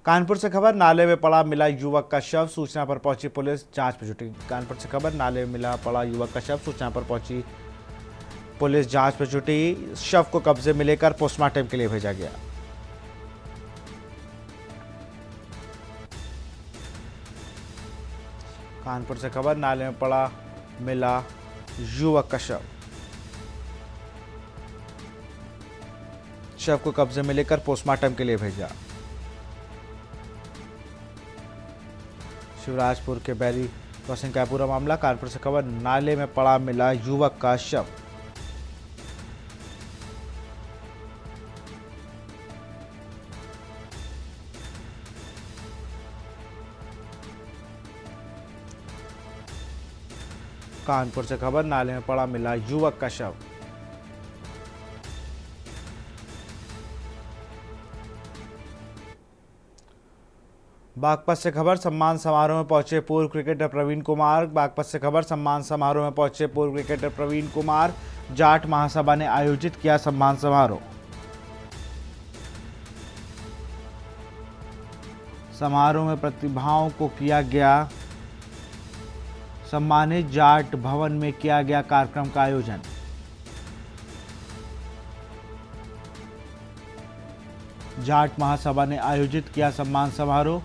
कानपुर से खबर, नाले में पड़ा मिला युवक का शव, सूचना पर पहुंची पुलिस जांच में जुटी। कानपुर से खबर, नाले में मिला पड़ा युवक का शव, सूचना पर पहुंची पुलिस जांच में जुटी। शव को कब्जे में लेकर पोस्टमार्टम के लिए भेजा गया। कानपुर से खबर, नाले में पड़ा मिला युवक का शव, शव को कब्जे में लेकर पोस्टमार्टम के लिए भेजा। शिवराजपुर के बैरी क्रॉसिंग का पूरा मामला। कानपुर से खबर, नाले में पड़ा मिला युवक का शव। कानपुर से खबर, नाले में पड़ा मिला युवक का शव। बागपत से खबर, सम्मान समारोह में पहुंचे पूर्व क्रिकेटर प्रवीण कुमार। बागपत से खबर, सम्मान समारोह में पहुंचे पूर्व क्रिकेटर प्रवीण कुमार। जाट महासभा ने आयोजित किया सम्मान समारोह। समारोह में प्रतिभाओं को किया गया सम्मानित। जाट भवन में किया गया कार्यक्रम का आयोजन। जाट महासभा ने आयोजित किया सम्मान समारोह।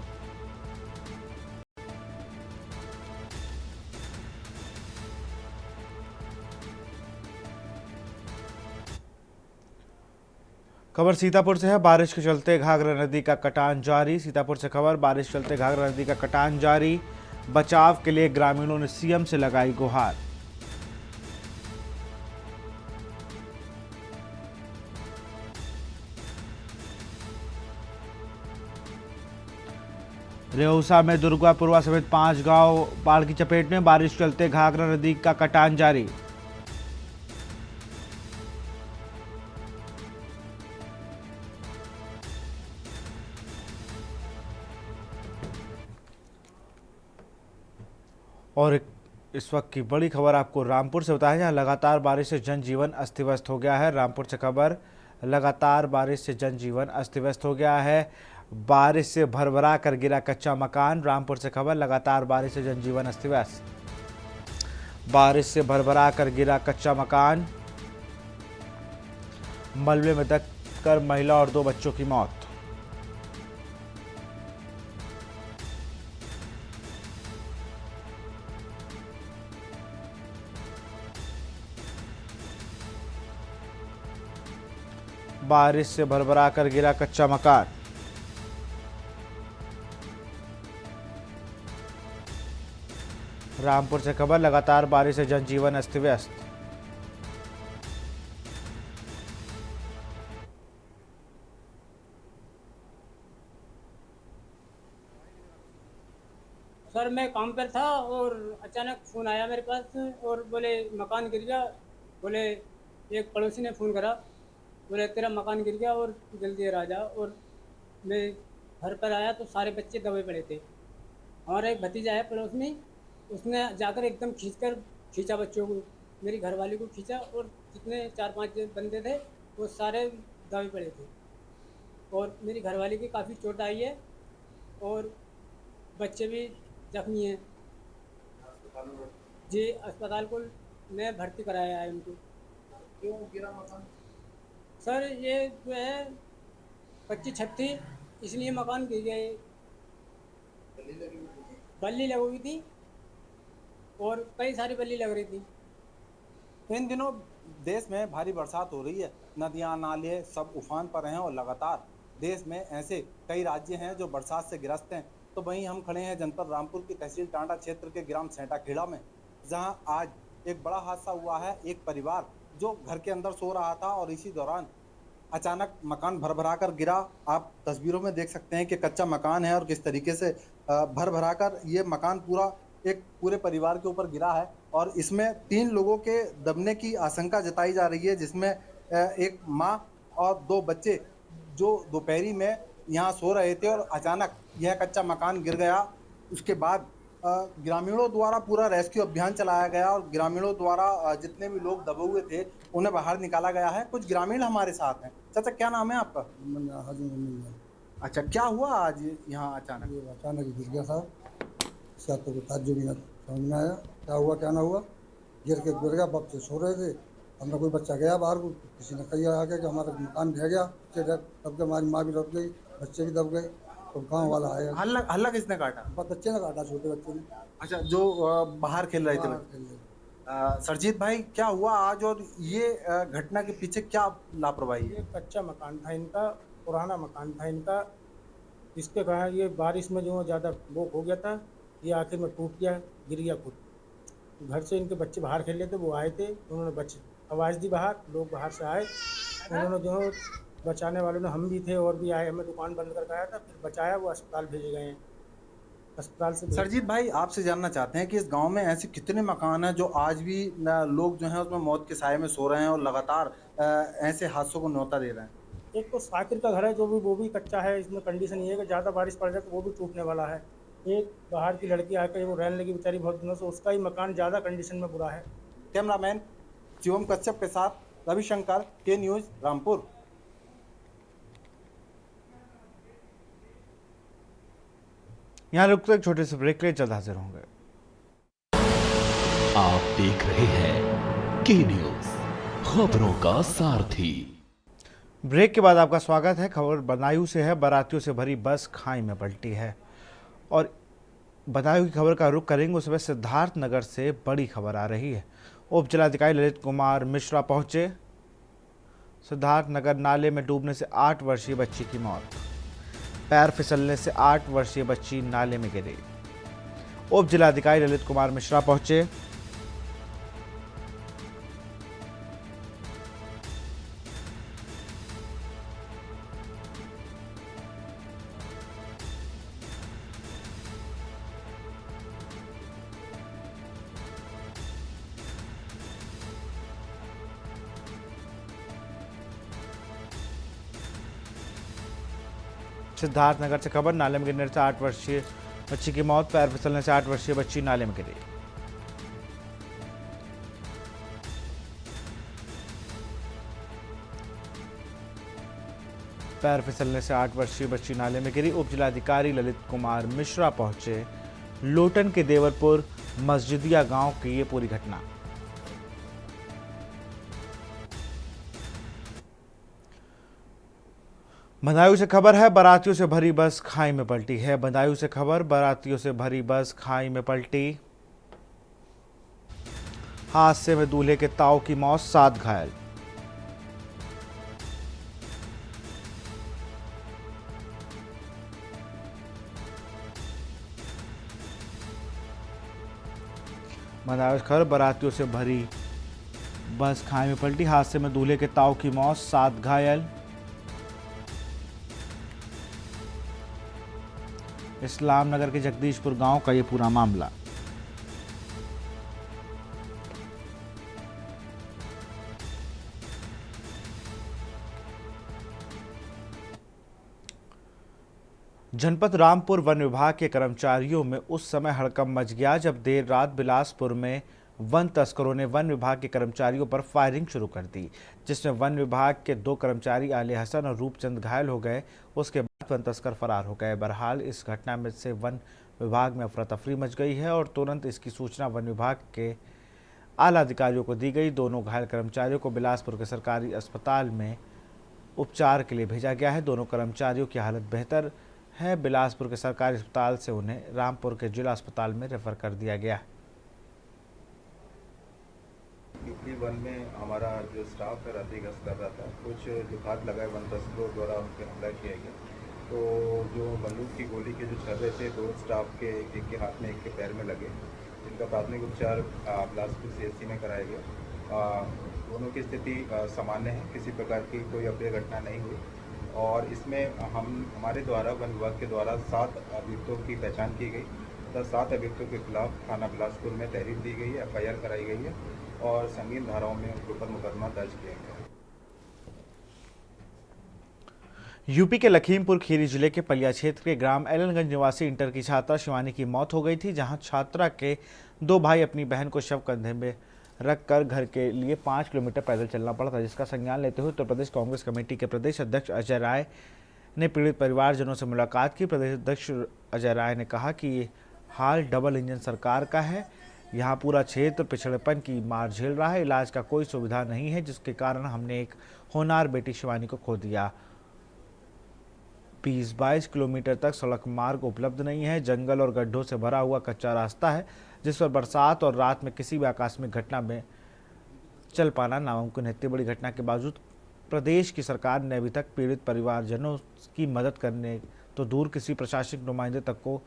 खबर सीतापुर से है, बारिश के चलते घाघरा नदी का कटान जारी। सीतापुर से खबर, बारिश के चलते घाघरा नदी का कटान जारी। बचाव के लिए ग्रामीणों ने सीएम से लगाई गुहार। रेउसा में दुर्गापुरवा समेत 5 गांव बाढ़ की चपेट में। बारिश के चलते घाघरा नदी का कटान जारी। और इस वक्त की बड़ी खबर आपको रामपुर से बताया, जहां लगातार बारिश से जनजीवन अस्त व्यस्त हो गया है। रामपुर से खबर, लगातार बारिश से जनजीवन अस्त व्यस्त हो गया है। बारिश से भरभरा कर गिरा कच्चा मकान। रामपुर से खबर, लगातार बारिश से जनजीवन अस्त व्यस्त। बारिश से भरभरा कर गिरा कच्चा मकान। मलबे में दबकर महिला और 2 बच्चों की मौत। बारिश से भरभरा कर गिरा कच्चा मकान। रामपुर से खबर, लगातार बारिश से जनजीवन अस्त व्यस्त। सर मैं काम पर था और अचानक फ़ोन आया मेरे पास और बोले मकान गिर गया। बोले एक पड़ोसी ने फ़ोन करा, बोले तेरा मकान गिर गया और जल्दी आ जा। और मैं घर पर आया तो सारे बच्चे दबे पड़े थे। हमारा एक भतीजा है पड़ोस में, उसने जाकर एकदम खींचा बच्चों को, मेरी घरवाली को खींचा और जितने 4-5 बंदे थे वो सारे दबे पड़े थे। और मेरी घरवाली की काफ़ी चोट आई है और बच्चे भी जख्मी हैं जी। अस्पताल को में भर्ती कराया है उनको। क्यों गिरा मकान? सर ये जो है कच्ची छत थी, इसलिए मकान गिर गया। बल्ली लगी हुई थी और कई सारी बल्ली लग रही थी। इन दिनों देश में भारी बरसात हो रही है, नदियां नाले सब उफान पर हैं और लगातार देश में ऐसे कई राज्य हैं जो बरसात से ग्रस्त हैं। तो वहीं हम खड़े हैं जनपद रामपुर की तहसील टांडा क्षेत्र के ग्राम सेंटा खेड़ा में, जहां आज एक बड़ा हादसा हुआ है। एक परिवार जो घर के अंदर सो रहा था और इसी दौरान अचानक मकान भर कर गिरा। आप तस्वीरों में देख सकते हैं कि कच्चा मकान है और किस तरीके से भर कर ये मकान पूरे परिवार के ऊपर गिरा है। और इसमें 3 लोगों के दबने की आशंका जताई जा रही है, जिसमें एक माँ और 2 बच्चे जो दोपहरी में यहाँ सो रहे थे और अचानक यह कच्चा मकान गिर गया। उसके बाद ग्रामीणों द्वारा पूरा रेस्क्यू अभियान चलाया गया और ग्रामीणों द्वारा जितने भी लोग दबे हुए थे उन्हें बाहर निकाला गया है। कुछ ग्रामीण हमारे साथ हैं। चाचा क्या नाम है आपका? अच्छा, क्या हुआ आज यहाँ अचानक? ये अचानक ही गिर गया साहब। इसका तो ताज्जुब ही ना समझ में आया क्या हुआ क्या ना हुआ। गिर गया, बाप से सो रहे थे, हमने कोई बच्चा गया बाहर को, किसी ने कही आके कि हमारा मकान ढह गया, बच्चे दब गए, हमारी माँ भी दब गई, बच्चे भी दब गए। तो गाँव वाला आया, हल्ला हल्ला किसने काटा? बच्चे ने काटा, छोटे बच्चे ने अच्छा, जो बाहर खेल रहे थे बाहर बच्चे। खेल रहे थे। सरजीत भाई, क्या हुआ आज और ये घटना के पीछे क्या लापरवाही है? ये कच्चा मकान था इनका, पुराना मकान था इनका। इसके कारण ये बारिश में जो ज़्यादा बोक हो गया था, ये आखिर में टूट गया, गिर गया खुद। घर से इनके बच्चे बाहर खेल रहे थे, वो आए थे, उन्होंने बच्चे आवाज़ दी बाहर, लोग बाहर से आए, उन्होंने जो है बचाने वालों ने, हम भी थे और भी आए, हमें दुकान बंद करके आया था, फिर बचाया, वो अस्पताल भेजे गए हैं, अस्पताल से सरजीत भाई, आपसे जानना चाहते हैं कि इस गांव में ऐसे कितने मकान हैं जो आज भी लोग जो हैं उसमें मौत के साए में सो रहे हैं और लगातार ऐसे हादसों को न्योता दे रहे हैं? एक तो साकिर का घर है जो भी, वो भी कच्चा है, इसमें कंडीशन ये है कि ज़्यादा बारिश पड़ जाए तो वो भी टूटने वाला है। एक बाहर की लड़की आकर वो रहने लगी बेचारी बहुत दिनों से, उसका ही मकान ज़्यादा कंडीशन में बुरा है। कैमरामैन शिवम कश्यप के साथ रविशंकर, के न्यूज़, रामपुर। यहाँ रुकते एक छोटे से ब्रेक ले, जल्द हाजिर होंगे। आप देख रहे हैं के न्यूज़, खबरों का सारथी। ब्रेक के बाद आपका स्वागत है। खबर बदायूं से है। बारातियों से भरी बस खाई में पलटी है और बदायूं की खबर का रुख करेंगे। उस समय सिद्धार्थ नगर से बड़ी खबर आ रही है। उप जिलाधिकारी ललित कुमार मिश्रा पहुंचे। सिद्धार्थ नगर नाले में डूबने से 8 वर्षीय बच्ची की मौत। पैर फिसलने से 8 वर्षीय बच्ची नाले में गिरी। उप जिलाधिकारी ललित कुमार मिश्रा पहुंचे। सिद्धार्थनगर से खबर, नाले में गिरने से 8 वर्षीय बच्ची की मौत। पैर फिसलने से 8 वर्षीय बच्ची नाले में गिरी। पैर फिसलने से 8 वर्षीय बच्ची नाले में गिरी। उप जिलाधिकारी ललित कुमार मिश्रा पहुंचे। लोटन के देवरपुर मस्जिदिया गांव की ये पूरी घटना। बदायूं से खबर है। बारातियों से भरी बस खाई में पलटी है। बदायूं से खबर, बारातियों से भरी बस खाई में पलटी। हादसे में दूल्हे के ताऊ की मौत, 7 घायल। बदायूं से खबर, बारातियों से भरी बस खाई में पलटी। हादसे में दूल्हे के ताऊ की मौत, 7 घायल। इस्लाम नगर के जगदीशपुर गांव का ये पूरा मामला। जनपद रामपुर वन विभाग के कर्मचारियों में उस समय हड़कंप मच गया जब देर रात बिलासपुर में वन तस्करों ने वन विभाग के कर्मचारियों पर फायरिंग शुरू कर दी, जिसमें वन विभाग के 2 कर्मचारी आले हसन और रूपचंद घायल हो गए। उसके बाद वन तस्कर फरार हो गए। बहरहाल इस घटना में से वन विभाग में अफरा तफरी मच गई है और तुरंत इसकी सूचना वन विभाग के आला अधिकारियों को दी गई। दोनों घायल कर्मचारियों को बिलासपुर के सरकारी अस्पताल में उपचार के लिए भेजा गया है। दोनों कर्मचारियों की हालत बेहतर है। बिलासपुर के सरकारी अस्पताल से उन्हें रामपुर के जिला अस्पताल में रेफर कर दिया गया है। पिपली वन में हमारा जो स्टाफ है रात्रि गश्त कर रहा था, कुछ जो घात लगाए वन तस्करों द्वारा उन पर हमला किया गया। तो जो बंदूक की गोली के जो छर्रे थे 2 स्टाफ के, एक के हाथ में एक के पैर में लगे, जिनका प्राथमिक उपचार बिलासपुर CHC में कराया गया। दोनों की स्थिति सामान्य है, किसी प्रकार की कोई अप्रिय घटना नहीं हुई। और इसमें हमारे द्वारा वन विभाग के द्वारा 7 अभियुक्तों की पहचान की गई तथा 7 अभियुक्तों के खिलाफ थाना बिलासपुर में तहरीर दी गई है, FIR कराई गई है और संगीन धाराओं में उनके ऊपर मुकदमा दर्ज किया गया है। यूपी के लखीमपुर खीरी जिले के पलिया क्षेत्र के ग्राम एलनगंज निवासी इंटर की छात्रा शिवानी की मौत हो गई थी, जहां छात्रा के 2 भाई अपनी बहन को शव कंधे में रखकर घर के लिए 5 किलोमीटर पैदल चलना पड़ा था, जिसका संज्ञान लेते हुए उत्तर प्रदेश कांग्रेस कमेटी के प्रदेश अध्यक्ष अजय राय ने पीड़ित परिवारजनों से मुलाकात की। प्रदेश अध्यक्ष अजय राय ने कहा कि ये हाल डबल इंजन सरकार का है। यहाँ पूरा क्षेत्र पिछड़ेपन की मार झेल रहा है। इलाज का कोई सुविधा नहीं है, जिसके कारण हमने एक होनहार बेटी शिवानी को खो दिया। 20-22 किलोमीटर तक सड़क मार्ग उपलब्ध नहीं है। जंगल और गड्ढों से भरा हुआ कच्चा रास्ता है, जिस पर बरसात और रात में किसी भी आकस्मिक घटना में चल पाना नामुमकिन है। इतनी बड़ी घटना के बावजूद प्रदेश की सरकार ने अभी तक पीड़ित परिवारजनों की मदद करने तो दूर किसी प्रशासनिक नुमाइंदे तक को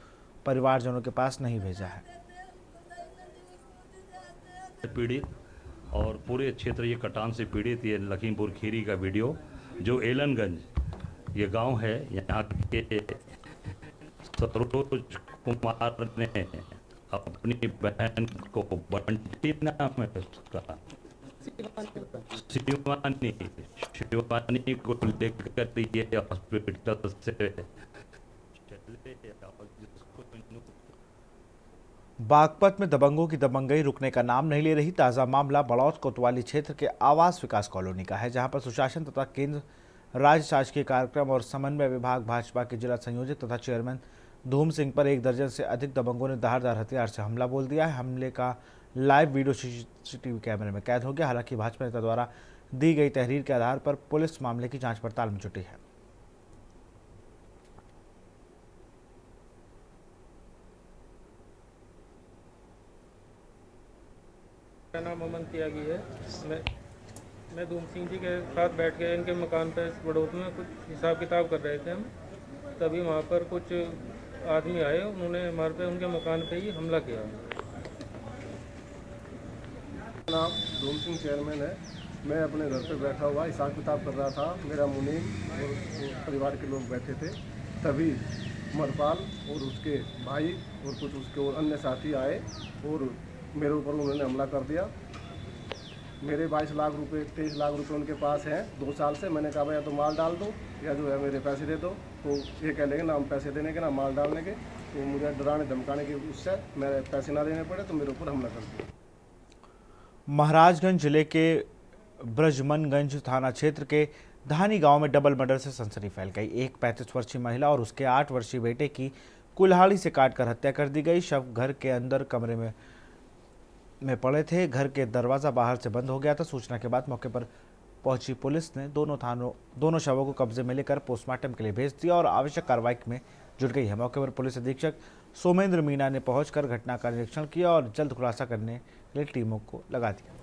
परिवारजनों के पास नहीं भेजा है। पीड़ित और पूरे क्षेत्र ये कटान से पीड़ित ये लखीमपुर खीरी का वीडियो जो एलनगंज ये गांव है, यहाँ के सरोज कुमार ने अपनी बहन को बंटी नाम है उसका शिवानी को लेकर ये हॉस्पिटल से चले। बागपत में दबंगों की दबंगई रुकने का नाम नहीं ले रही। ताज़ा मामला बड़ौत कोतवाली क्षेत्र के आवास विकास कॉलोनी का है, जहां पर सुशासन तथा केंद्र राज्य शासकीय कार्यक्रम और समन्वय विभाग भाजपा के जिला संयोजक तथा चेयरमैन धूम सिंह पर 1 दर्जन से अधिक दबंगों ने धारदार हथियार से हमला बोल दिया है। हमले का लाइव वीडियो सीसीटीवी कैमरे में कैद हो गया। हालांकि भाजपा नेता द्वारा दी गई तहरीर के आधार पर पुलिस मामले की जांच पड़ताल में जुटी है। मेरा नाम अमन त्यागी है। मैं धूम सिंह जी के साथ बैठ के इनके मकान पे बड़ौत में कुछ हिसाब किताब कर रहे थे हम, तभी वहाँ पर कुछ आदमी आए, उन्होंने हमारे पे उनके मकान पे ही हमला किया। नाम धूम सिंह चेयरमैन है। मैं अपने घर पे बैठा हुआ हिसाब किताब कर रहा था। मेरा मुनीम और परिवार के लोग बैठे थे, तभी मरपाल और उसके भाई और कुछ उसके और अन्य साथी आए और मेरे ऊपर उन्होंने हमला कर दिया। मेरे 22 लाख रुपए 23 लाख रुपए उनके पास हैं 2 साल से। मैंने कहा या तो माल डाल दो या जो है मेरे पैसे दे दो, तो ये कह लेंगे ना हम पैसे देने के ना माल डालने के। तो मुझे डराने धमकाने के उससे मेरे पैसे ना देने पड़े तो मेरे ऊपर हमला कर दिया। महाराजगंज जिले के ब्रजमनगंज थाना क्षेत्र के धानी गांव में डबल मर्डर से सनसनी फैल गई। एक 35 वर्षीय महिला और उसके 8 वर्षीय बेटे की कुल्हाड़ी से काटकर हत्या कर दी गई। शव घर के अंदर कमरे में पड़े थे। घर के दरवाज़ा बाहर से बंद हो गया था। सूचना के बाद मौके पर पहुंची पुलिस ने दोनों शवों को कब्जे में लेकर पोस्टमार्टम के लिए भेज दिया और आवश्यक कार्रवाई में जुट गई है। मौके पर पुलिस अधीक्षक सोमेंद्र मीना ने पहुंचकर घटना का निरीक्षण किया और जल्द खुलासा करने के लिए टीमों को लगा दिया।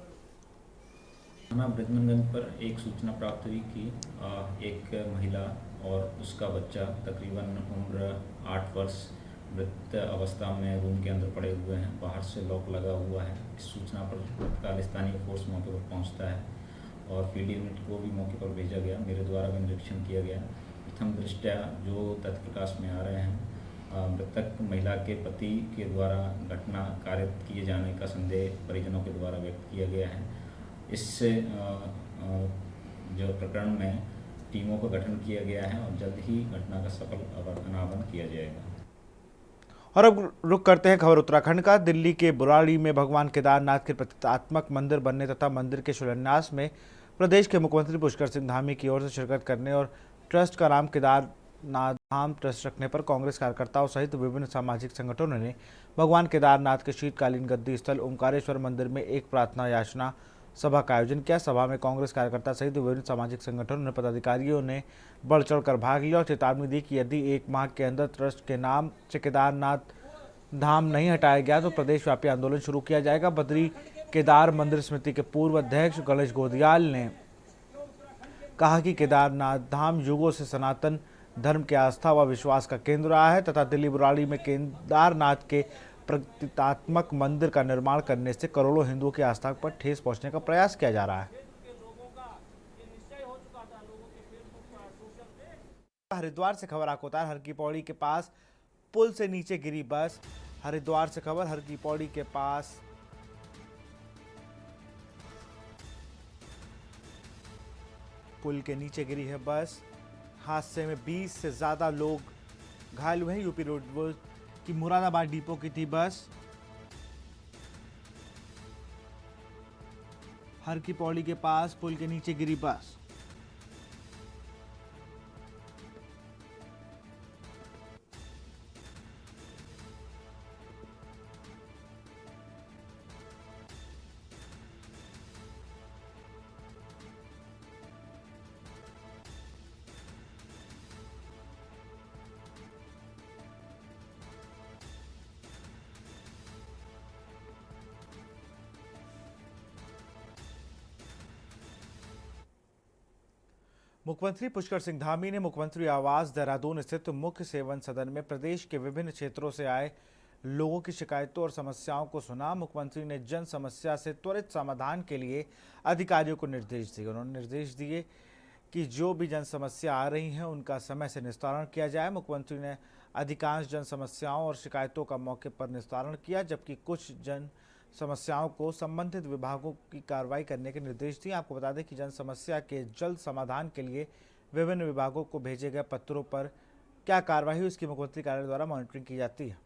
थाना ब्रजमनगंज पर एक सूचना प्राप्त हुई कि एक महिला और उसका बच्चा तकरीबन उम्र 8 वर्ष मृत अवस्था में रूम के अंदर पड़े हुए हैं। बाहर से लॉक लगा हुआ है। इस सूचना पर तत्काल स्थानीय फोर्स मौके पर पहुंचता है और पीडी यूनिट को भी मौके पर भेजा गया। मेरे द्वारा भी निरीक्षण किया गया। प्रथम दृष्टया जो तथ्य प्रकाश में आ रहे हैं, मृतक महिला के पति के द्वारा घटना कारित किए जाने का संदेह परिजनों के द्वारा व्यक्त किया गया है। इससे जो प्रकरण में टीमों का गठन किया गया है और जल्द ही घटना का सफल अनावरण किया जाएगा। और अब रुक करते हैं खबर उत्तराखंड का। दिल्ली के बुराड़ी में भगवान केदारनाथ के प्रतीकात्मक मंदिर बनने तथा मंदिर के शिलान्यास में प्रदेश के मुख्यमंत्री पुष्कर सिंह धामी की ओर से शिरकत करने और ट्रस्ट का नाम केदारनाथ धाम ट्रस्ट रखने पर कांग्रेस कार्यकर्ताओं सहित विभिन्न सामाजिक संगठनों ने भगवान केदारनाथ के शीतकालीन गद्दी स्थल ओंकारेश्वर मंदिर में एक प्रार्थना याचना सभा का आयोजन किया। सभा में कांग्रेस कार्यकर्ता सहित विभिन्न सामाजिक संगठनों ने पदाधिकारियों ने बढ़ चढ़कर भाग लिया और चेतावनी दी कि यदि 1 माह के अंदर ट्रस्ट के नाम से केदारनाथ धाम नहीं हटाया गया तो प्रदेशव्यापी आंदोलन शुरू किया जाएगा। बद्री केदार मंदिर समिति के पूर्व अध्यक्ष गणेश गोदियाल ने कहा कि केदारनाथ धाम युगों से सनातन धर्म की आस्था व विश्वास का केंद्र रहा है तथा दिल्ली बुराड़ी में केदारनाथ के प्रतीकात्मक मंदिर का निर्माण करने से करोड़ों हिंदुओं की आस्था पर ठेस पहुंचने का प्रयास किया जा रहा है। हरिद्वार से खबर आपको बता, हर की पौड़ी के पास पुल से नीचे गिरी बस। हरिद्वार से खबर, हर की पौड़ी के पास पुल के नीचे गिरी है बस। हादसे में 20 से ज्यादा लोग घायल हुए हैं। यूपी रोडवेज की मुरादाबाद डिपो की थी बस। हर की पौड़ी के पास पुल के नीचे गिरी बस। मुख्यमंत्री पुष्कर सिंह धामी ने मुख्यमंत्री आवास देहरादून स्थित मुख्य सेवन सदन में प्रदेश के विभिन्न क्षेत्रों से आए लोगों की शिकायतों और समस्याओं को सुना। मुख्यमंत्री ने जन समस्या से त्वरित समाधान के लिए अधिकारियों को निर्देश दिए। उन्होंने निर्देश दिए कि जो भी जन समस्या आ रही हैं उनका समय से निस्तारण किया जाए। मुख्यमंत्री ने अधिकांश जन समस्याओं और शिकायतों का मौके पर निस्तारण किया, जबकि कुछ जन समस्याओं को संबंधित विभागों की कार्रवाई करने के निर्देश दिए। आपको बता दें कि जन समस्या के जल्द समाधान के लिए विभिन्न विभागों को भेजे गए पत्रों पर क्या कार्रवाई हुई, इसकी मुख्यमंत्री कार्यालय द्वारा मॉनिटरिंग की जाती है।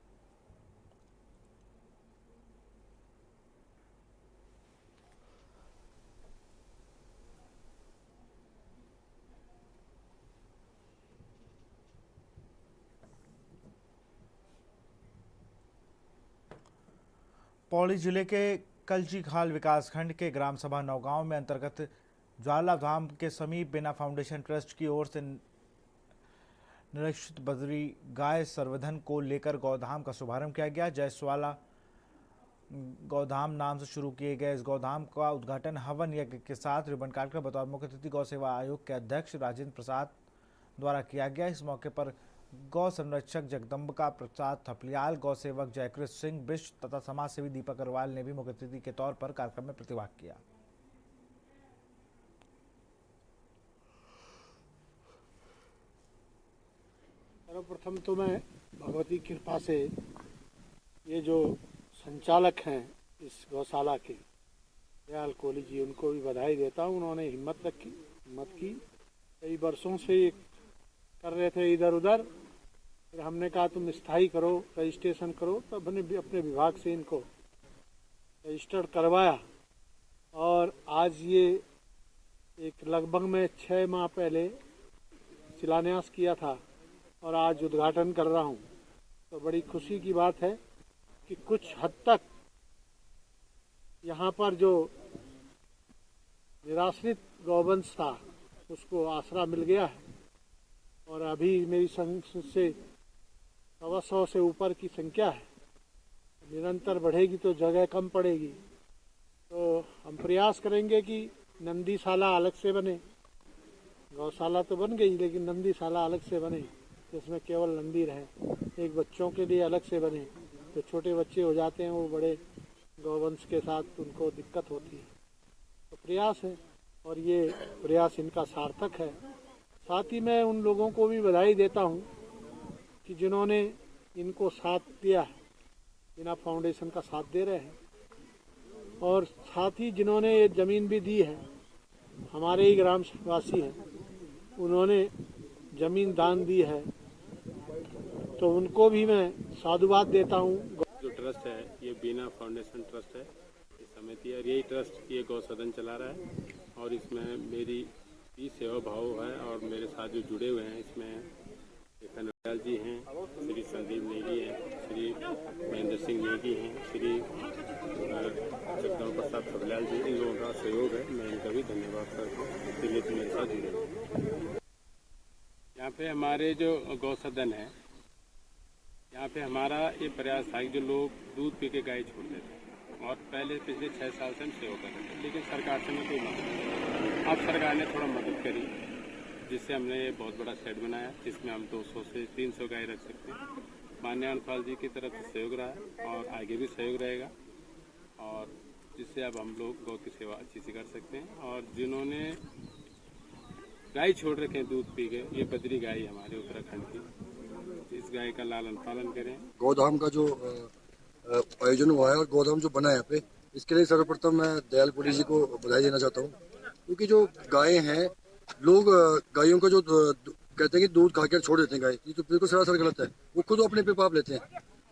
पौड़ी जिले के कलजीखाल विकासखंड के ग्राम सभा नौगांव में अंतर्गत ज्वालाधाम के समीप बिना फाउंडेशन ट्रस्ट की ओर से निरीक्षित बद्री गाय संवर्धन को लेकर गौधाम का शुभारंभ किया गया। जयस्वाला गौधाम नाम से शुरू किए गए इस गौधाम का उद्घाटन हवन यज्ञ के साथ रिबन काटकर बतौर मुख्य अतिथि गौ सेवा आयोग के अध्यक्ष राजेंद्र प्रसाद द्वारा किया गया। इस मौके पर गौ संरक्षक जगदम्बिका प्रसाद थपलियाल, गौ सेवक जयकृष्ण सिंह बिष्ट तथा समाजसेवी दीपक अग्रवाल ने भी मुख्य अतिथि के तौर पर कार्यक्रम में प्रतिभाग किया। सर्वप्रथम तो मैं भगवती कृपा से ये जो संचालक हैं इस गौशाला के दयाल कोहली जी, उनको भी बधाई देता हूँ। उन्होंने हिम्मत की कई वर्षों से ये कर रहे थे इधर उधर, फिर हमने कहा तुम स्थायी करो, रजिस्ट्रेशन करो, तो अपने विभाग से इनको रजिस्टर्ड करवाया और आज ये एक लगभग में 6 माह पहले शिलान्यास किया था और आज उद्घाटन कर रहा हूँ। तो बड़ी खुशी की बात है कि कुछ हद तक यहाँ पर जो निराश्रित गौवंश था उसको आसरा मिल गया है और अभी मेरी संख्या से 125 से ऊपर की संख्या है। निरंतर बढ़ेगी तो जगह कम पड़ेगी, तो हम प्रयास करेंगे कि नंदीशाला अलग से बने। गौशाला तो बन गई लेकिन नंदीशाला अलग से बने जिसमें केवल नंदी रहे। एक बच्चों के लिए अलग से बने, तो छोटे बच्चे हो जाते हैं वो बड़े गौवंश के साथ उनको दिक्कत होती है। तो प्रयास है और ये प्रयास इनका सार्थक है। साथ ही मैं उन लोगों को भी बधाई देता हूँ कि जिन्होंने इनको साथ दिया है, बिना फाउंडेशन का साथ दे रहे हैं, और साथ ही जिन्होंने ये ज़मीन भी दी है, हमारे ही ग्रामवासी हैं, उन्होंने ज़मीन दान दी है, तो उनको भी मैं साधुवाद देता हूँ। जो ट्रस्ट है ये बीना फाउंडेशन ट्रस्ट है, ये समिति है, यही ट्रस्ट ये गौ सदन चला रहा है और इसमें मेरी भी सेवा भाव है और मेरे साथ जो जुड़े हुए हैं इसमें कनौयाल जी हैं, श्री संदीप नेगी हैं, श्री महेंद्र सिंह नेगी हैं, श्री जगदम्बिका प्रसाद थपलियाल जी, इन लोगों का सहयोग है। मैं इनका भी धन्यवाद करता हूँ इसलिए तो मेरे साथ जुड़े। यहाँ पे हमारे जो गौ सदन है, यहाँ पे हमारा ये प्रयास था कि जो लोग दूध पी के गाय छोड़ देते और पहले पिछले 6 साल से हम सेवा कर रहे थे, लेकिन सरकार से हमें कोई मदद नहीं। अब सरकार ने थोड़ा मदद करी जिससे हमने ये बहुत बड़ा शेड बनाया जिसमें हम 200 से 300 गाय रख सकते हैं। माननीय अनपाल जी की तरफ से सहयोग रहा और आगे भी सहयोग रहेगा और जिससे अब हम लोग गौ की सेवा अच्छी से कर सकते हैं। और जिन्होंने गाय छोड़ रखे हैं दूध पी के, ये बद्री गाय हमारे उत्तराखंड की, इस गाय का लालन पालन करें। गौधाम का जो आयोजन हुआ है और गौधाम जो बना है यहाँ पे, इसके लिए सर्वप्रथम मैं दयाल कोहली जी को बधाई देना चाहता हूँ, क्योंकि जो गाय हैं, लोग गायों का जो कहते हैं कि दूध खा कर छोड़ देते हैं गाय, ये तो बिल्कुल सरासर गलत है। वो खुद अपने पे पाप लेते हैं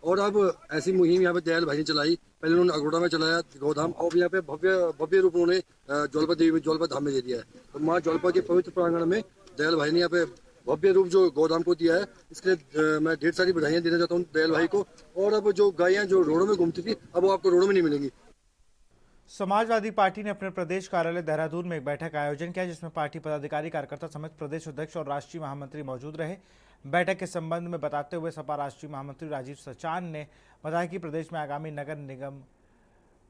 और अब ऐसी मुहिम यहाँ पे दयाल भाई ने चलाई। पहले उन्होंने अगरोड़ा में चलाया गौधाम, और यहाँ पे भव्य रूप उन्होंने ज्वालपा देवी ज्वालपा धाम में दे दिया है। तो माँ ज्वालपा के पवित्र प्रांगण में दयाल भाई ने यहाँ पे भव्य रूप जो गौधाम को दिया है, इसके लिए मैं ढेर सारी बधाइयाँ देना चाहता हूँ दयाल भाई को। और अब जो गायें जो रोडों में घूमती थी, अब वो आपको रोडों में नहीं मिलेंगी। समाजवादी पार्टी ने अपने प्रदेश कार्यालय देहरादून में एक बैठक का आयोजन किया, जिसमें पार्टी पदाधिकारी कार्यकर्ता समेत प्रदेश अध्यक्ष और राष्ट्रीय महामंत्री मौजूद रहे। बैठक के संबंध में बताते हुए सपा राष्ट्रीय महामंत्री राजीव सचान ने बताया कि प्रदेश में आगामी नगर निगम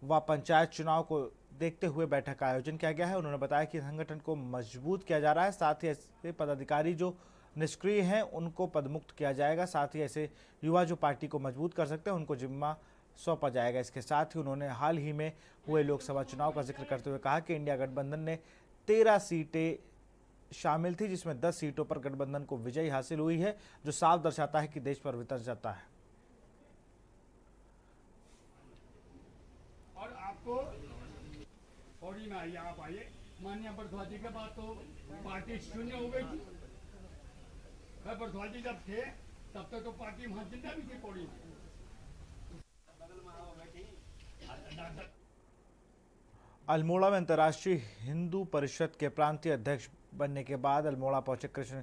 व पंचायत चुनाव को देखते हुए बैठक का आयोजन किया गया है। उन्होंने बताया कि संगठन को मजबूत किया जा रहा है, साथ ही ऐसे पदाधिकारी जो निष्क्रिय हैं उनको पदमुक्त किया जाएगा। साथ ही ऐसे युवा जो पार्टी को मजबूत कर सकते हैं उनको जिम्मा सौंपा जाएगा। इसके साथ ही उन्होंने हाल ही में हुए लोकसभा चुनाव का जिक्र करते हुए कहा कि इंडिया गठबंधन ने 13 सीटें शामिल थी, जिसमें 10 सीटों पर गठबंधन को विजयी हासिल हुई है, जो साफ दर्शाता है कि देश पर वितरण जाता है। और आपको थोड़ी में आइए, आप आइए। माननीय बरध्वाज जी के बाद तो पार्टी शून्य हो गई थी। बरध्वाज जी जब थे तब तक तो पार्टी वहां जिंदा भी थी पौड़ी में। अल्मोड़ा में अंतर्राष्ट्रीय हिंदू परिषद के प्रांतीय अध्यक्ष बनने के बाद अल्मोड़ा पहुंचे कृष्ण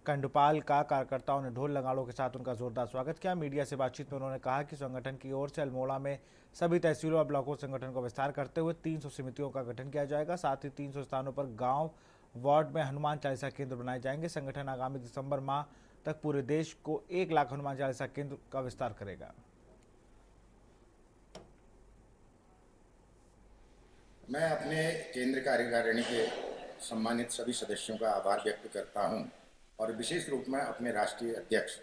कंडपाल का कार्यकर्ताओं ने ढोल नगाड़ों के साथ उनका जोरदार स्वागत किया। मीडिया से बातचीत में उन्होंने कहा कि संगठन की ओर से अल्मोड़ा में सभी तहसीलों और ब्लॉकों संगठन को विस्तार करते हुए 300 समितियों का गठन किया जाएगा। साथ ही 300 स्थानों पर गांव वार्ड में हनुमान चालीसा केंद्र बनाए जाएंगे। संगठन आगामी दिसंबर माह तक पूरे देश को 1 लाख हनुमान चालीसा केंद्र का विस्तार करेगा। मैं अपने केंद्र कार्यकारिणी के सम्मानित सभी सदस्यों का आभार व्यक्त करता हूं और विशेष रूप में अपने राष्ट्रीय अध्यक्ष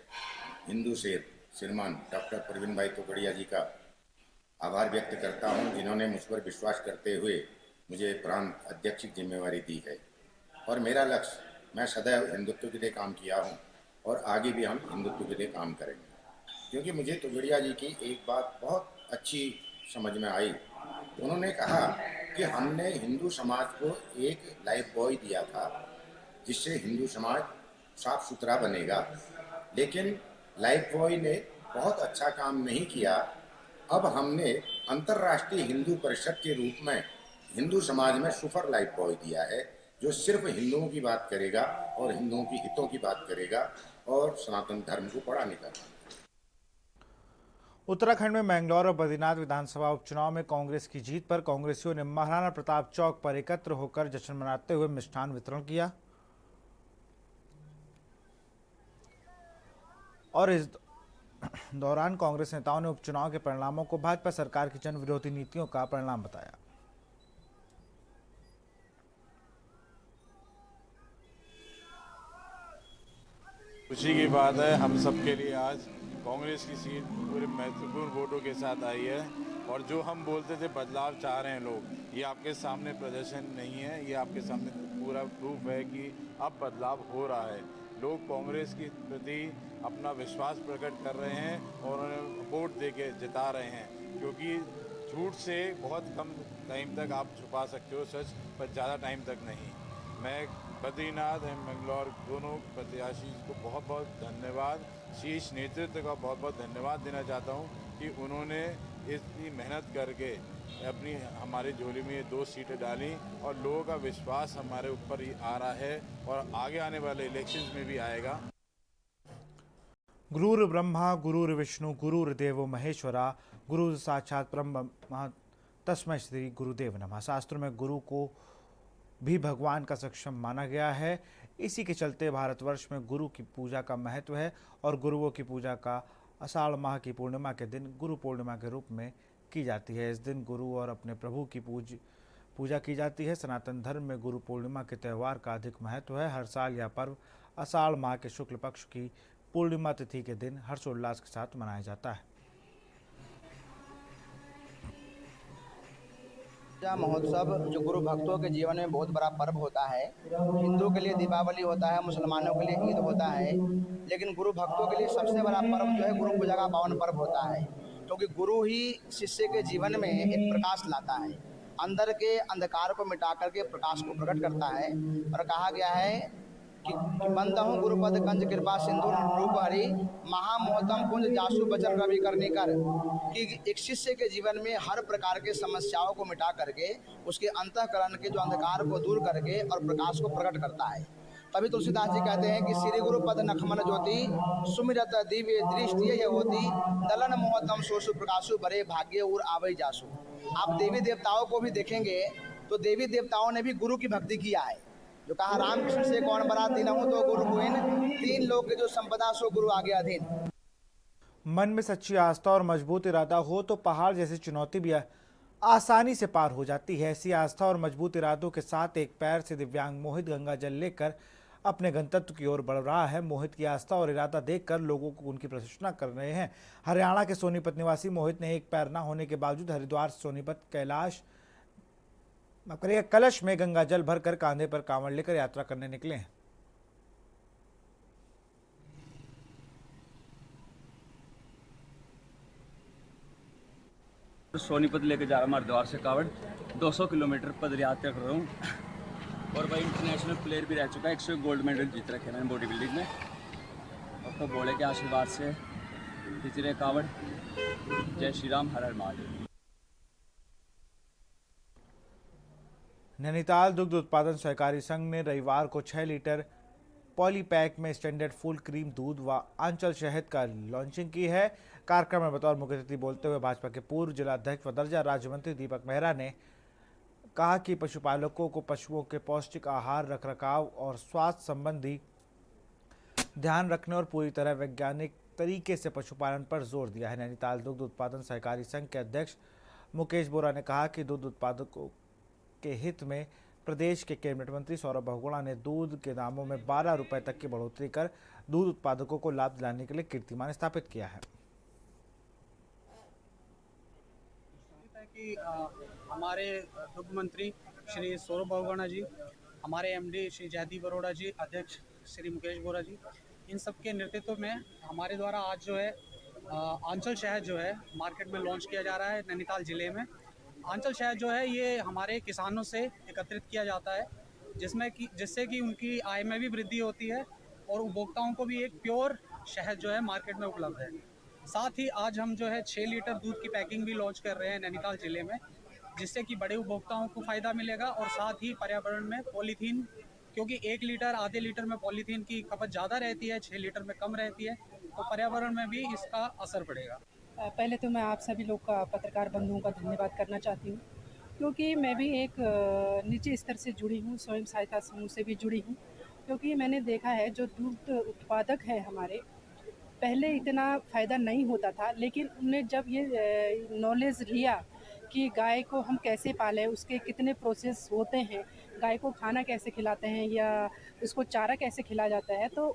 हिंदू शेर श्रीमान डॉक्टर प्रवीण भाई तोगड़िया जी का आभार व्यक्त करता हूं, जिन्होंने मुझ पर विश्वास करते हुए मुझे प्रांत अध्यक्ष की जिम्मेवारी दी है। और मेरा लक्ष्य, मैं सदैव हिंदुत्व के लिए काम किया हूं और आगे भी हम हिंदुत्व के लिए काम करेंगे, क्योंकि मुझे तोगड़िया जी की एक बात बहुत अच्छी समझ में आई। उन्होंने कहा कि हमने हिंदू समाज को एक लाइफ बॉय दिया था जिससे हिंदू समाज साफ सुथरा बनेगा, लेकिन लाइफ बॉय ने बहुत अच्छा काम नहीं किया। अब हमने अंतर्राष्ट्रीय हिंदू परिषद के रूप में हिंदू समाज में सुपर लाइफ बॉय दिया है, जो सिर्फ हिंदुओं की बात करेगा और हिंदुओं की हितों की बात करेगा और सनातन धर्म को बड़ा निकालेगा। उत्तराखंड में मैंगलोर और बद्रीनाथ विधानसभा उपचुनाव में कांग्रेस की जीत पर कांग्रेसियों ने महाराणा प्रताप चौक पर एकत्र होकर जश्न मनाते हुए मिष्ठान वितरण किया और इस दौरान कांग्रेस नेताओं ने उपचुनाव के परिणामों को भाजपा सरकार की जन विरोधी नीतियों का परिणाम बताया। खुशी की बात है हम सबके लिए, आज कांग्रेस की सीट पूरे महत्वपूर्ण वोटों के साथ आई है और जो हम बोलते थे बदलाव चाह रहे हैं लोग, ये आपके सामने प्रदर्शन नहीं है, ये आपके सामने पूरा प्रूफ है कि अब बदलाव हो रहा है। लोग कांग्रेस के प्रति अपना विश्वास प्रकट कर रहे हैं और उन्हें वोट देके जिता रहे हैं, क्योंकि झूठ से बहुत कम टाइम तक आप छुपा सकते हो सच, पर ज़्यादा टाइम तक नहीं। मैं बद्रीनाथ और मैंगलोर दोनों प्रत्याशी को बहुत बहुत धन्यवाद, शीर्ष नेतृत्व का बहुत बहुत धन्यवाद देना चाहता हूं कि उन्होंने इतनी मेहनत करके अपनी हमारी झोली में ये 2 सीटें डाली और लोगों का विश्वास हमारे ऊपर ही आ रहा है और आगे आने वाले इलेक्शंस में भी आएगा। गुरुर् ब्रह्मा गुरुर्विष्णु गुरुर्देवो महेश्वरा गुरु साक्षात ब्रह्म तस्मै श्री गुरुदेव नमः। शास्त्रों में गुरु को भी भगवान का सक्षम माना गया है। इसी के चलते भारतवर्ष में गुरु की पूजा का महत्व है और गुरुओं की पूजा का आषाढ़ माह की पूर्णिमा के दिन गुरु पूर्णिमा के रूप में की जाती है। इस दिन गुरु और अपने प्रभु की पूजा की जाती है। सनातन धर्म में गुरु पूर्णिमा के त्यौहार का अधिक महत्व है। हर साल यह पर्व आषाढ़ माह के शुक्ल पक्ष की पूर्णिमा तिथि के दिन हर्षोल्लास के साथ मनाया जाता है। महोत्सव जो गुरु भक्तों के जीवन में बहुत बड़ा पर्व होता है। हिंदू के लिए दीपावली होता है, मुसलमानों के लिए ईद होता है, लेकिन गुरु भक्तों के लिए सबसे बड़ा पर्व जो है गुरु पूजा का पावन पर्व होता है, क्योंकि गुरु ही शिष्य के जीवन में एक प्रकाश लाता है, अंदर के अंधकार को मिटा करके प्रकाश को प्रकट करता है। और कहा गया है कि बंद हूँ गुरुपद कंज कृपा सिंधु रूप हरि महामोहतम कुंज जासु बचन रवि करने कर, कि एक शिष्य के जीवन में हर प्रकार के समस्याओं को मिटा करके उसके अंतःकरण के जो अंधकार को दूर करके और प्रकाश को प्रकट करता है। तभी तुलसीदास जी कहते हैं कि श्री गुरुपद नखमन ज्योति सुमिरत दिव्य दृष्टि ये होती दलन मोहतम सोसु प्रकाशु बड़े भाग्य और आवई जासु। आप देवी देवताओं को भी देखेंगे तो देवी देवताओं ने भी गुरु की भक्ति किया है। जो कहा रामकृष्ण से कौन बड़ा तीन हूँ तो गुरु गोविंद, 3 लोग के जो संपदा सो गुरु आगे अधीन। मन में सच्ची आस्था और मजबूत इरादा हो तो पहाड़ जैसी चुनौती भी आसानी से पार हो जाती है। ऐसी आस्था और मजबूत इरादों के साथ एक पैर से दिव्यांग मोहित गंगा जल लेकर अपने गंतव्य की ओर बढ़ रहा है। मोहित की आस्था और इरादा देखकर लोगों को उनकी प्रशंसा कर रहे हैं। हरियाणा के सोनीपत निवासी मोहित ने एक पैर न होने के बावजूद हरिद्वार से सोनीपत कलश में गंगा जल भरकर कांधे पर कांवड़ लेकर यात्रा करने निकले हैं। सोनीपत लेके जा रहा हूँ हरिद्वार से कावड़ 200 किलोमीटर पद यात्रा कर रहा हूँ और भाई इंटरनेशनल प्लेयर भी रह चुका है। 100 गोल्ड मेडल जीत रखे मैंने बॉडी बिल्डिंग में और तो भोले के आशीर्वाद से खिंच कावड़। जय श्री राम, हर हर महादेव। नैनीताल दुग्ध उत्पादन सहकारी संघ ने रविवार को 6 लीटर पॉलीपैक में स्टैंडर्ड फुल क्रीम दूध व आंचल शहद का लॉन्चिंग की है। कार्यक्रम में बतौर मुख्य अतिथि बोलते हुए भाजपा के पूर्व जिला अध्यक्ष व दर्जा राज्य मंत्री दीपक मेहरा ने कहा कि पशुपालकों को पशुओं के पौष्टिक आहार, रखरखाव और स्वास्थ्य संबंधी ध्यान रखने और पूरी तरह वैज्ञानिक तरीके से पशुपालन पर जोर दिया है। नैनीताल दुग्ध उत्पादन सहकारी संघ के अध्यक्ष मुकेश बोरा ने कहा कि दूध उत्पादकों के हित में प्रदेश के कैबिनेट मंत्री सौरभ बहुगुणा ने दूध के दामों में 12 रुपए तक की बढ़ोतरी कर दूध उत्पादकों को लाभ दिलाने के लिए कीर्तिमान स्थापित किया है। कि हमारे दुग्ध मंत्री श्री सौरभ बहुगुणा जी, हमारे एमडी श्री जयदीप अरोड़ा जी, अध्यक्ष श्री मुकेश बोरा जी, इन सब के नेतृत्व में हमारे द्वारा आज जो है आंचल शहद जो है मार्केट में लॉन्च किया जा रहा है। नैनीताल जिले में आंचल शहद जो है ये हमारे किसानों से एकत्रित किया जाता है, जिससे कि उनकी आय में भी वृद्धि होती है और उपभोक्ताओं को भी एक प्योर शहद जो है मार्केट में उपलब्ध है। साथ ही आज हम जो है 6 लीटर दूध की पैकिंग भी लॉन्च कर रहे हैं नैनीताल जिले में, जिससे कि बड़े उपभोक्ताओं को फ़ायदा मिलेगा और साथ ही पर्यावरण में पॉलीथीन, क्योंकि 1 लीटर आधे लीटर में पॉलीथीन की खपत ज़्यादा रहती है, 6 लीटर में कम रहती है, तो पर्यावरण में भी इसका असर पड़ेगा। पहले तो मैं आप सभी लोग का, पत्रकार बंधुओं का धन्यवाद करना चाहती हूँ, क्योंकि मैं भी एक निजी स्तर से जुड़ी हूँ, स्वयं सहायता समूह से भी जुड़ी हूँ। क्योंकि मैंने देखा है जो दूध उत्पादक है हमारे, पहले इतना फ़ायदा नहीं होता था, लेकिन उन्होंने जब ये नॉलेज लिया कि गाय को हम कैसे पालें, उसके कितने प्रोसेस होते हैं, गाय को खाना कैसे खिलाते हैं या उसको चारा कैसे खिलाया जाता है, तो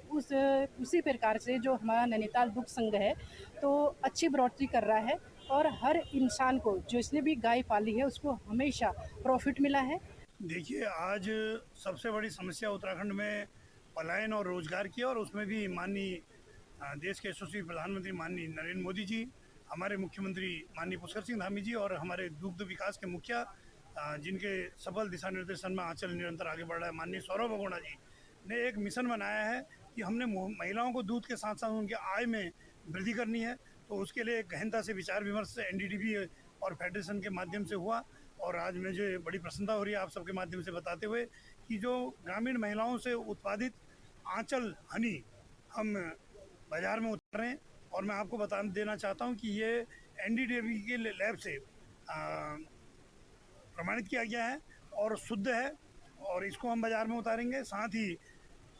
उसी प्रकार से जो हमारा नैनीताल दुग्ध संघ है तो अच्छी बढ़ोतरी कर रहा है और हर इंसान को, जो इसने भी गाय पाली है, उसको हमेशा प्रॉफिट मिला है। देखिए, आज सबसे बड़ी समस्या उत्तराखंड में पलायन और रोजगार की, और उसमें भी माननीय देश के यशस्वी प्रधानमंत्री माननीय नरेंद्र मोदी जी, हमारे मुख्यमंत्री माननीय पुष्कर सिंह धामी जी और हमारे दुग्ध विकास के मुखिया, जिनके सफल दिशा निर्देशन में आंचल निरंतर आगे बढ़ रहा है, माननीय सौरभ बहुगुणा जी ने एक मिशन बनाया है कि हमने महिलाओं को दूध के साथ साथ उनके आय में वृद्धि करनी है। तो उसके लिए गहनता से विचार विमर्श एनडीडीबी और फेडरेशन के माध्यम से हुआ, और आज मुझे बड़ी प्रसन्नता हो रही है आप सबके माध्यम से बताते हुए कि जो ग्रामीण महिलाओं से उत्पादित आंचल हनी हम बाज़ार में उतार रहे हैं। और मैं आपको बता देना चाहता हूं कि ये एनडीडीबी के लैब से प्रमाणित किया गया है और शुद्ध है, और इसको हम बाज़ार में उतारेंगे। साथ ही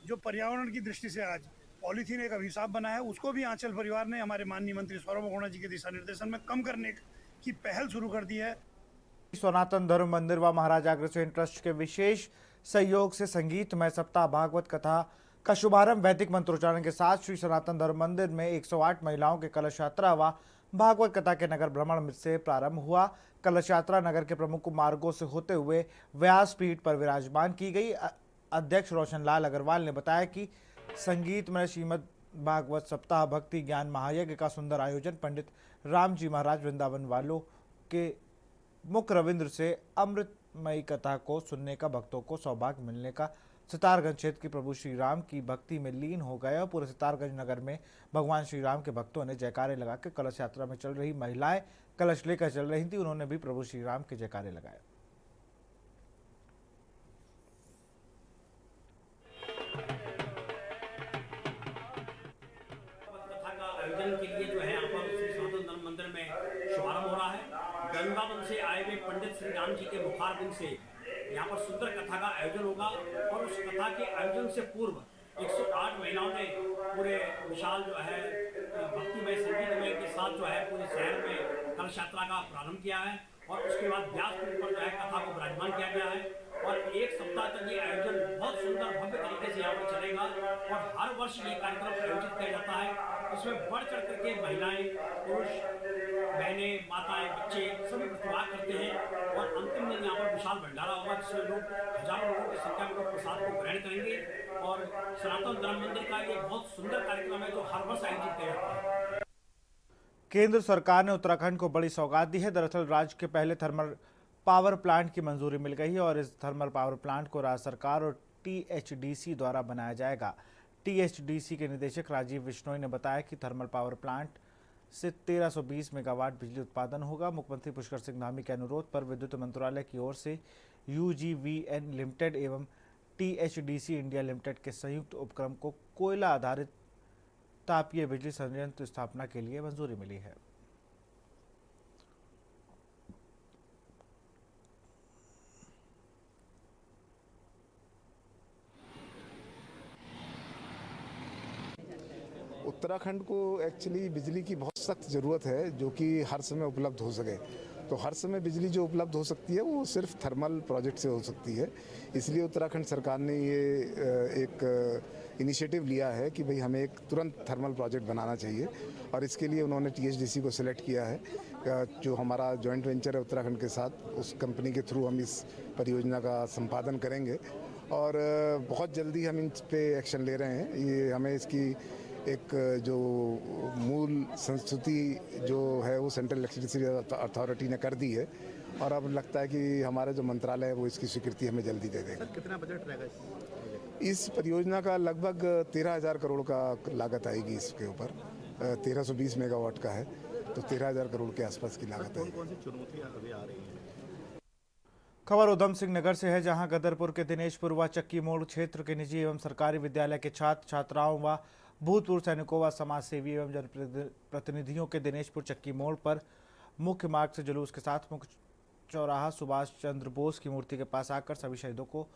जो पर्यावरण की दृष्टि से आज पॉलीथीन एक अभिशाप बना है, उसको भी आंचल परिवार ने हमारे माननीय मंत्री सौरभ बहुगुणा जी के दिशा निर्देशन में कम करने की पहल शुरू कर दी है। सनातन धर्म मंदिर व महाराजा अग्रसेन ट्रस्ट के विशेष सहयोग से संगीतमय सप्ताह भागवत कथा का शुभारंभ वैदिक मंत्रोच्चारण के साथ श्री सनातन धर्म मंदिर में 108 महिलाओं के कलश यात्रा व भागवत कथा के नगर भ्रमण से प्रारंभ हुआ। कलश यात्रा नगर के प्रमुख मार्गों से होते हुए व्यासपीठ पर विराजमान की गई। अध्यक्ष रोशनलाल अग्रवाल ने बताया कि संगीतमय श्रीमद् भागवत सप्ताह भक्ति ज्ञान महायज्ञ का सुंदर आयोजन पंडित राम जी महाराज वृंदावन वालों के मुख रविंद्र से अमृतमयी कथा को सुनने का भक्तों को सौभाग्य मिलने का सितारगंज क्षेत्र के प्रभु श्री राम की भक्ति में लीन हो गए और पूरे सितारगंज नगर में भगवान श्री राम के भक्तों ने जयकारे लगाकर कलश यात्रा में चल रही महिलाएं कलश लेकर चल रही थी, उन्होंने भी प्रभु श्री राम के जयकारे लगाए। आयोजन के लिए जो है यहाँ पर श्री सनातन धर्म मंदिर में शुभारंभ हो रहा है। वृंदावन से आए हुए पंडित श्री राम जी के मुखारबिंद से यहाँ पर सुंदर कथा का आयोजन होगा, और उस कथा के आयोजन से पूर्व 108 महिलाओं ने पूरे विशाल जो है भक्तिमय संगीतमय के साथ जो है पूरे शहर में कलश यात्रा का प्रारंभ किया है। और उसके बाद व्यासपीठ पर जो है कथा को विराजमान किया गया है और एक सप्ताह तक ये आयोजन बहुत सुंदर भव्य तरीके से यहाँ पर चलेगा और हर वर्ष ये कार्यक्रम आयोजित किया जाता है। इसमें बढ़ चढ़ करके महिलाएं, पुरुष, बहनें, माताएं, बच्चे सभी प्रतिभाग करते हैं और अंतिम दिन यहाँ पर विशाल भंडारा होगा जिसमें लोग हजारों लोगों की संख्या में प्रसाद को ग्रहण करेंगे और सनातन धर्म मंदिर का ये बहुत सुंदर कार्यक्रम है जो हर वर्ष आयोजित किया जाता है। केंद्र सरकार ने उत्तराखंड को बड़ी सौगात दी है। दरअसल राज्य के पहले थर्मल पावर प्लांट की मंजूरी मिल गई है और इस थर्मल पावर प्लांट को राज्य सरकार और THDC द्वारा बनाया जाएगा। THDC के निदेशक राजीव बिश्नोई ने बताया कि थर्मल पावर प्लांट से 1320 मेगावाट बिजली उत्पादन होगा। मुख्यमंत्री पुष्कर सिंह धामी के अनुरोध पर विद्युत मंत्रालय की ओर से UGVN लिमिटेड एवं THDC इंडिया लिमिटेड के संयुक्त उपक्रम को कोयला आधारित तापीय बिजली संयंत्र स्थापना के लिए मंजूरी मिली है। उत्तराखंड को एक्चुअली बिजली की बहुत सख्त ज़रूरत है जो कि हर समय उपलब्ध हो सके। तो हर समय बिजली जो उपलब्ध हो सकती है वो सिर्फ थर्मल प्रोजेक्ट से हो सकती है। इसलिए उत्तराखंड सरकार ने ये एक इनिशिएटिव लिया है कि भाई हमें एक तुरंत थर्मल प्रोजेक्ट बनाना चाहिए और इसके लिए उन्होंने THDC को सिलेक्ट किया है, जो हमारा जॉइंट वेंचर है उत्तराखंड के साथ। उस कंपनी के थ्रू हम इस परियोजना का संपादन करेंगे और बहुत जल्दी हम इन पे एक्शन ले रहे हैं। ये हमें इसकी एक जो मूल संस्तुति जो है वो सेंट्रल इलेक्ट्रिसिटी अथॉरिटी ने कर दी है और अब लगता है कि हमारा जो मंत्रालय है वो इसकी स्वीकृति हमें जल्दी दे देगा। सर कितना बजट रहेगा इस परियोजना का? लगभग 13,000 करोड़ का लागत आएगी इसके ऊपर। 1320 मेगावाट का है तो 13,000 करोड़ के आसपास की लागत है। कौन सी चुनौतियां अभी आ रही हैं? खबर उधम सिंह नगर से है, जहां गदरपुर के दिनेशपुर व चक्की मोड़ क्षेत्र के निजी एवं सरकारी विद्यालय के छात्र छात्राओं व भूतपूर्व सैनिकों व समाज सेवी एवं जनप्रतिनिधियों के दिनेशपुर चक्की मोड़ पर मुख्य मार्ग से जुलूस के साथ मुख्य चौराहा सुभाष चंद्र बोस की मूर्ति के पास आकर सभी शहीदों को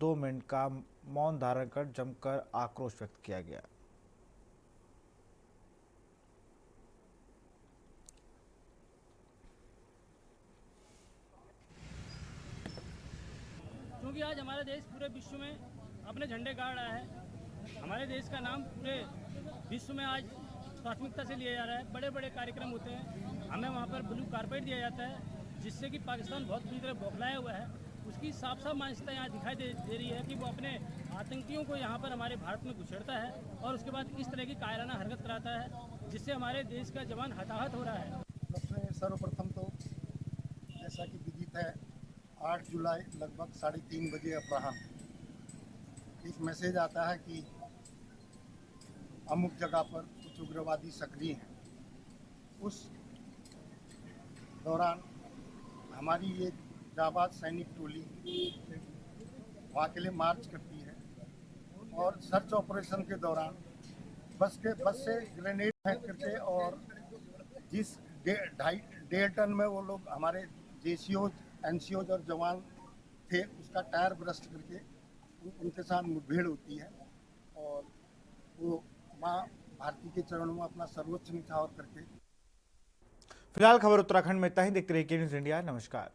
2 मिनट का मौन धारण कर जमकर आक्रोश व्यक्त किया गया। क्योंकि आज हमारा देश पूरे विश्व में अपने झंडे गाड़ रहा है। हमारे देश का नाम पूरे विश्व में आज प्राथमिकता से लिया जा रहा है। बड़े बड़े कार्यक्रम होते हैं, हमें वहाँ पर ब्लू कारपेट दिया जाता है, जिससे कि पाकिस्तान बहुत बुरी तरह बौखलाया हुआ है। उसकी साफ साफ मानसिकता यहाँ दिखाई दे रही है कि वो अपने आतंकियों को यहाँ पर हमारे भारत में घुसेड़ता है और उसके बाद इस तरह की कायराना हरकत कराता है, जिससे हमारे देश का जवान हताहत हो रहा है। सबसे सर्वप्रथम तो जैसा कि विदित है 8 जुलाई लगभग 3:30 बजे अपराह्न एक मैसेज आता है कि अमुक जगह पर कुछ उग्रवादी सक्रिय हैं। उस दौरान हमारी ये जाबाज सैनिक टोली वहाँ के लिए मार्च करती है और सर्च ऑपरेशन के दौरान बस से ग्रेनेड फेंक करके और जिस 1.5 टन में वो लोग हमारे JCOs, NCOs और जवान थे उसका टायर ब्रस्ट करके उनके साथ मुठभेड़ होती है और वो माँ भारती के चरणों में अपना सर्वोच्च निछावर करके। फिलहाल खबर उत्तराखंड में इतना ही। देखते रहिए न्यूज़ इंडिया। नमस्कार।